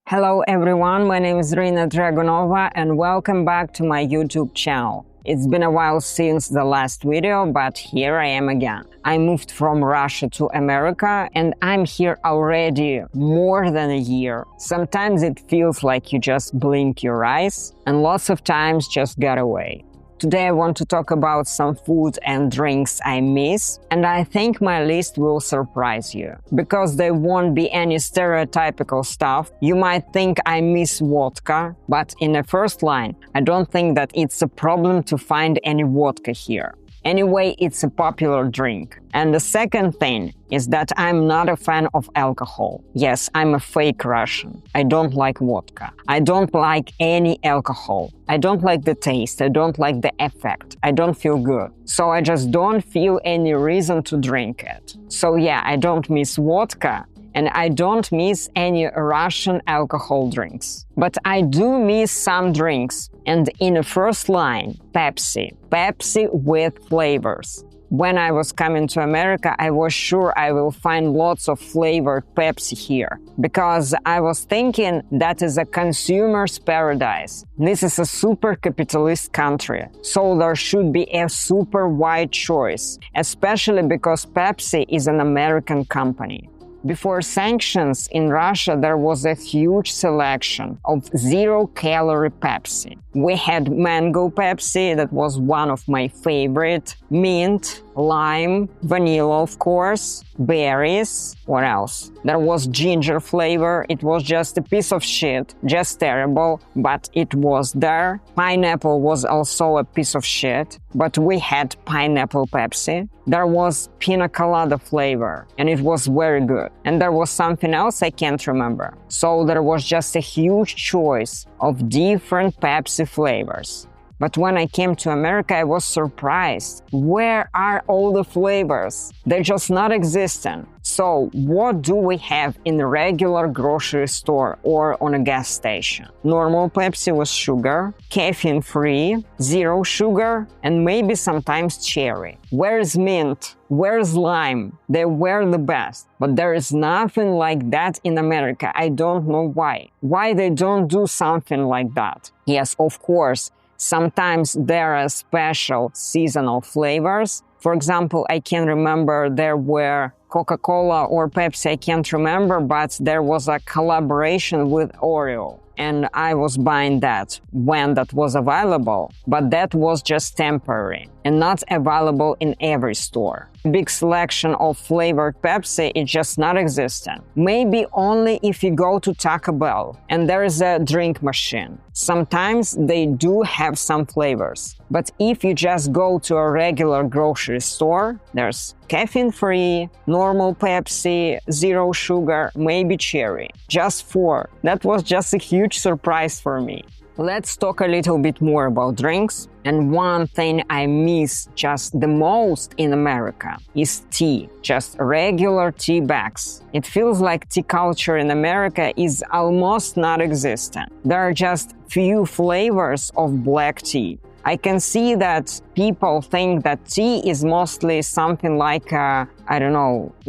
Hello everyone, my name is Rina Dragunova and welcome back to my YouTube channel. It's been a while since the last video, but here I am again. I moved from Russia to America and I'm here already more than a year. Sometimes it feels like you just blink your eyes and lots of times just got away. Today I want to talk about some food and drinks I miss, and I think my list will surprise you. Because there won't be any stereotypical stuff, you might think I miss vodka, but in the first line, I don't think that it's a problem to find any vodka here. Anyway, it's a popular drink. And the second thing is that I'm not a fan of alcohol. Yes, I'm a fake Russian. I don't like vodka. I don't like any alcohol. I don't like the taste. I don't like the effect. I don't feel good. So I just don't feel any reason to drink it. So yeah, I don't miss vodka. And I don't miss any Russian alcohol drinks. But I do miss some drinks. And in the first line, Pepsi. Pepsi with flavors. When I was coming to America, I was sure I will find lots of flavored Pepsi here. Because I was thinking that is a consumer's paradise. This is a super capitalist country. So there should be a super wide choice. Especially because Pepsi is an American company. Before sanctions in Russia, there was a huge selection of zero-calorie Pepsi. We had mango Pepsi, that was one of my favorite, mint, lime, vanilla of course, berries, what else? There was ginger flavor, it was just a piece of shit, just terrible, but it was there. Pineapple was also a piece of shit, but we had pineapple Pepsi. There was pina colada flavor, and it was very good. And there was something else I can't remember. So there was just a huge choice of different Pepsi flavors. But when I came to America, I was surprised. Where are all the flavors? They're just not existent. So what do we have in a regular grocery store or on a gas station? Normal Pepsi with sugar, caffeine-free, zero sugar, and maybe sometimes cherry. Where's mint? Where's lime? They were the best. But there is nothing like that in America. I don't know why. Why they don't do something like that? Yes, of course. Sometimes there are special seasonal flavors. For example, I can remember there were Coca-Cola or Pepsi, I can't remember, but there was a collaboration with Oreo. And I was buying that when that was available, but that was just temporary and not available in every store. Big selection of flavored Pepsi is just not existent. Maybe only if you go to Taco Bell and there is a drink machine. Sometimes they do have some flavors. But if you just go to a regular grocery store, there's caffeine-free, normal Pepsi, zero sugar, maybe cherry. Just four. That was just a huge surprise for me. Let's talk a little bit more about drinks. And one thing I miss just the most in America is tea. Just regular tea bags. It feels like tea culture in America is almost not existent. There are just few flavors of black tea. I can see that people think that tea is mostly something like the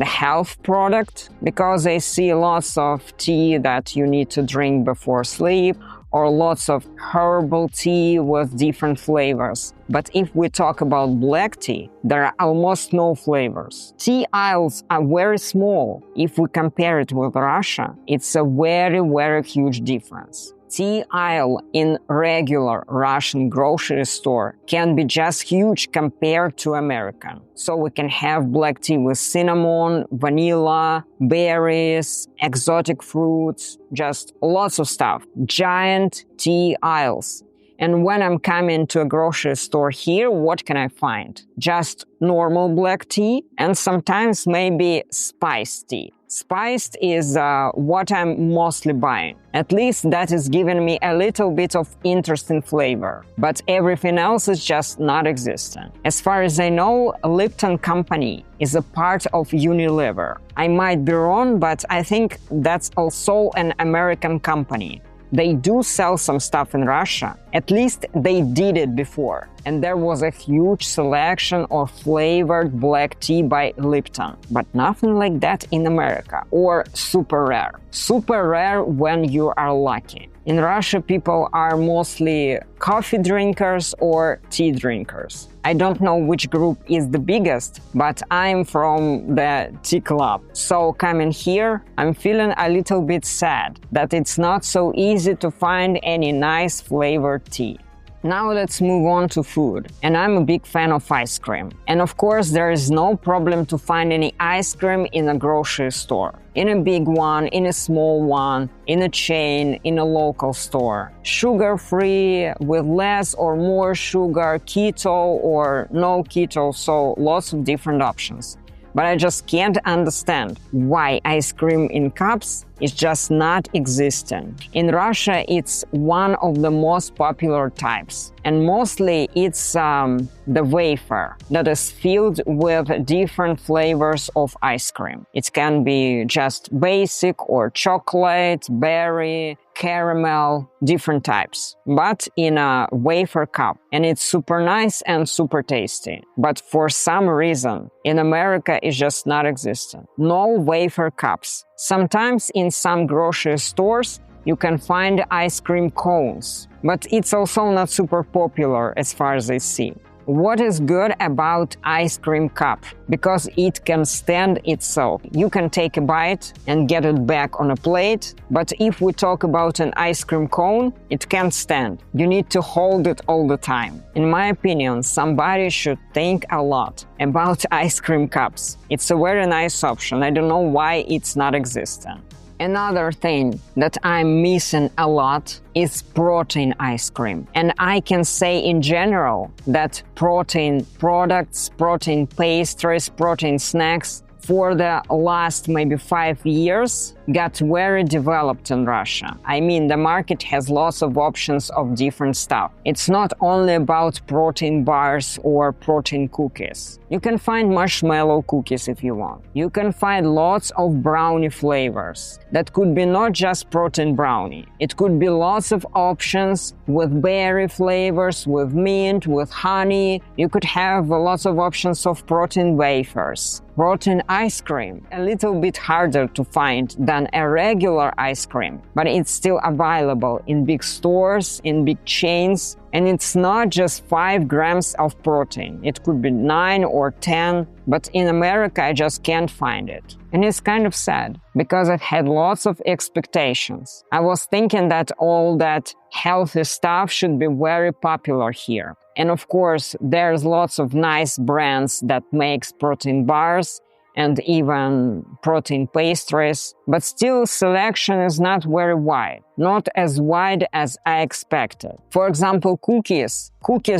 health product, because I see lots of tea that you need to drink before sleep, or lots of herbal tea with different flavors. But if we talk about black tea, there are almost no flavors. Tea aisles are very small. If we compare it with Russia, it's a very, very huge difference. Tea aisle in regular Russian grocery store can be just huge compared to American. So we can have black tea with cinnamon, vanilla, berries, exotic fruits, just lots of stuff. Giant tea aisles. And when I'm coming to a grocery store here, what can I find? Just normal black tea and sometimes maybe spiced tea. Spiced is what I'm mostly buying. At least that is giving me a little bit of interesting flavor. But everything else is just not existent. As far as I know, Lipton Company is a part of Unilever. I might be wrong, but I think that's also an American company. They do sell some stuff in Russia. At least they did it before. And there was a huge selection of flavored black tea by Lipton. But nothing like that in America, or super rare. Super rare when you are lucky. In Russia, people are mostly coffee drinkers or tea drinkers. I don't know which group is the biggest, but I'm from the tea club. So coming here, I'm feeling a little bit sad that it's not so easy to find any nice flavored tea. Now let's move on to food. And I'm a big fan of ice cream. And of course, there is no problem to find any ice cream in a grocery store. In a big one, in a small one, in a chain, in a local store. Sugar-free, with less or more sugar, keto or no keto, so lots of different options. But I just can't understand why ice cream in cups is just not existing. In Russia, it's one of the most popular types. And mostly it's the wafer that is filled with different flavors of ice cream. It can be just basic or chocolate, berry, caramel, different types, but in a wafer cup. And it's super nice and super tasty. But for some reason, in America, it's just not existent. No wafer cups. Sometimes in some grocery stores, you can find ice cream cones, but it's also not super popular as far as I see. What is good about ice cream cup? Because it can stand itself. You can take a bite and get it back on a plate, but if we talk about an ice cream cone, it can't stand. You need to hold it all the time. In my opinion, somebody should think a lot about ice cream cups. It's a very nice option. I don't know why it's not existing. Another thing that I'm missing a lot is protein ice cream. And I can say in general that protein products, protein pastries, protein snacks for the last maybe 5 years got very developed in Russia. I mean, the market has lots of options of different stuff. It's not only about protein bars or protein cookies. You can find marshmallow cookies if you want. You can find lots of brownie flavors. That could be not just protein brownie. It could be lots of options with berry flavors, with mint, with honey. You could have lots of options of protein wafers. Protein ice cream, a little bit harder to find than a regular ice cream, but it's still available in big stores, in big chains, and it's not just 5 grams of protein. It could be 9 or 10, but in America I just can't find it. And it's kind of sad, because I've had lots of expectations. I was thinking that all that healthy stuff should be very popular here. And of course, there's lots of nice brands that makes protein bars and even protein pastries, but still selection is not very wide, not as wide as I expected. For example, cookies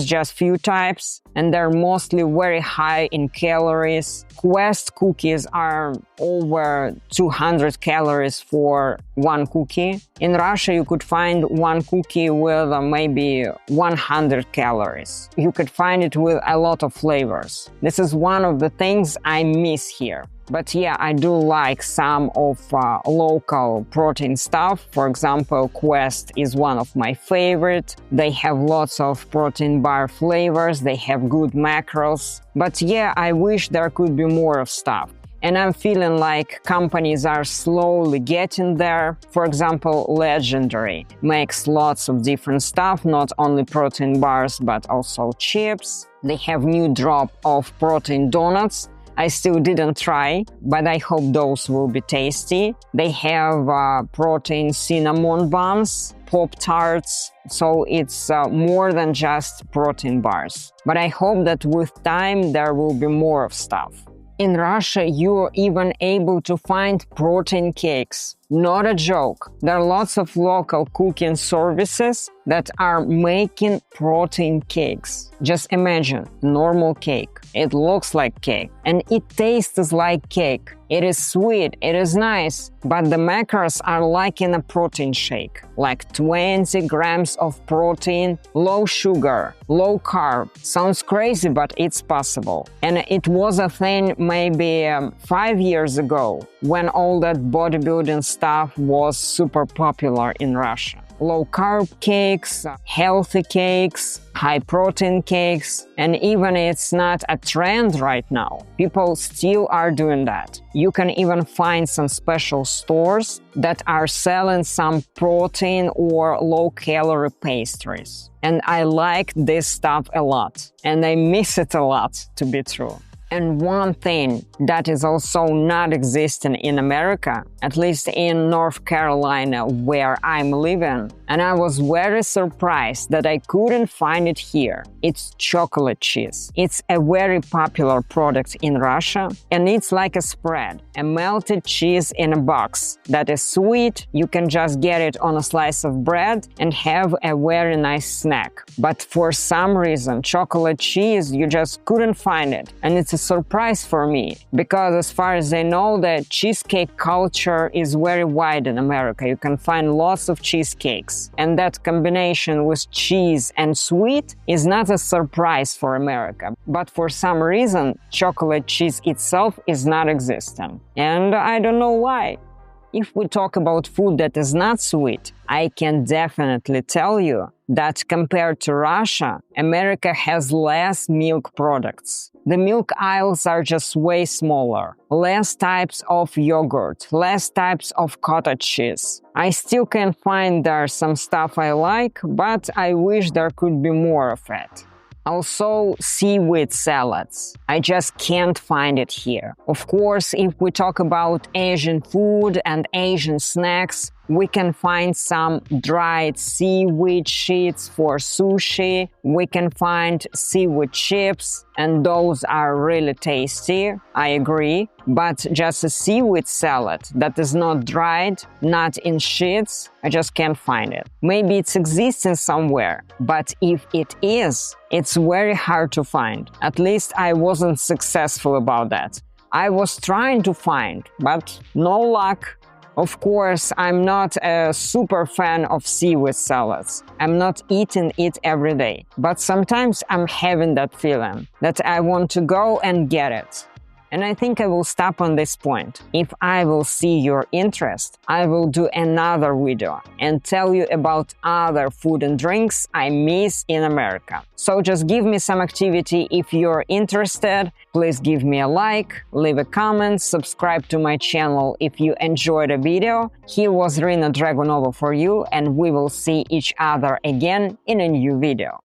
just few types, and they're mostly very high in calories. Quest cookies are over 200 calories for one cookie. In Russia, you could find one cookie with maybe 100 calories. You could find it with a lot of flavors. This is one of the things I miss here. But yeah, I do like some of local protein stuff. For example, Quest is one of my favorite. They have lots of protein bar flavors. They have good macros. But yeah, I wish there could be more of stuff. And I'm feeling like companies are slowly getting there. For example, Legendary makes lots of different stuff, not only protein bars, but also chips. They have new drop of protein donuts. I still didn't try, but I hope those will be tasty. They have protein cinnamon buns, Pop-Tarts, so it's more than just protein bars. But I hope that with time there will be more of stuff. In Russia, you're even able to find protein cakes. Not a joke. There are lots of local cooking services that are making protein cakes. Just imagine normal cake. It looks like cake and it tastes like cake. It is sweet, it is nice, but the macros are like in a protein shake. Like 20 grams of protein, low sugar, low carb. Sounds crazy, but it's possible. And it was a thing maybe 5 years ago when all that bodybuilding stuff was super popular in Russia. low-carb cakes, healthy cakes, high-protein cakes, and even it's not a trend right now. People still are doing that. You can even find some special stores that are selling some protein or low-calorie pastries. And I like this stuff a lot, and I miss it a lot, to be true. And one thing that is also not existing in America, at least in North Carolina where I'm living, and I was very surprised that I couldn't find it here, it's chocolate cheese. It's a very popular product in Russia, and it's like a spread, a melted cheese in a box that is sweet. You can just get it on a slice of bread and have a very nice snack. But for some reason, chocolate cheese, you just couldn't find it, and it's a surprise for me, because as far as I know, the cheesecake culture is very wide in America. You can find lots of cheesecakes, and that combination with cheese and sweet is not a surprise for America. But for some reason, chocolate cheese itself is not existing, and I don't know why. If we talk about food that is not sweet, I can definitely tell you that compared to Russia, America has less milk products. The milk aisles are just way smaller. Less types of yogurt, less types of cottage cheese. I still can find there some stuff I like, but I wish there could be more of it. Also, seaweed salads. I just can't find it here. Of course, if we talk about Asian food and Asian snacks, we can find some dried seaweed sheets for sushi. We can find seaweed chips, and those are really tasty, I agree. But just a seaweed salad that is not dried, not in sheets, I just can't find it. Maybe it's existing somewhere, but if it is, it's very hard to find. At least I wasn't successful about that. I was trying to find, but no luck. Of course, I'm not a super fan of seaweed salads. I'm not eating it every day, but sometimes I'm having that feeling that I want to go and get it. And I think I will stop on this point. If I will see your interest, I will do another video and tell you about other food and drinks I miss in America. So just give me some activity if you're interested. Please give me a like, leave a comment, subscribe to my channel if you enjoyed the video. Here was Irina Dragunova for you, and we will see each other again in a new video.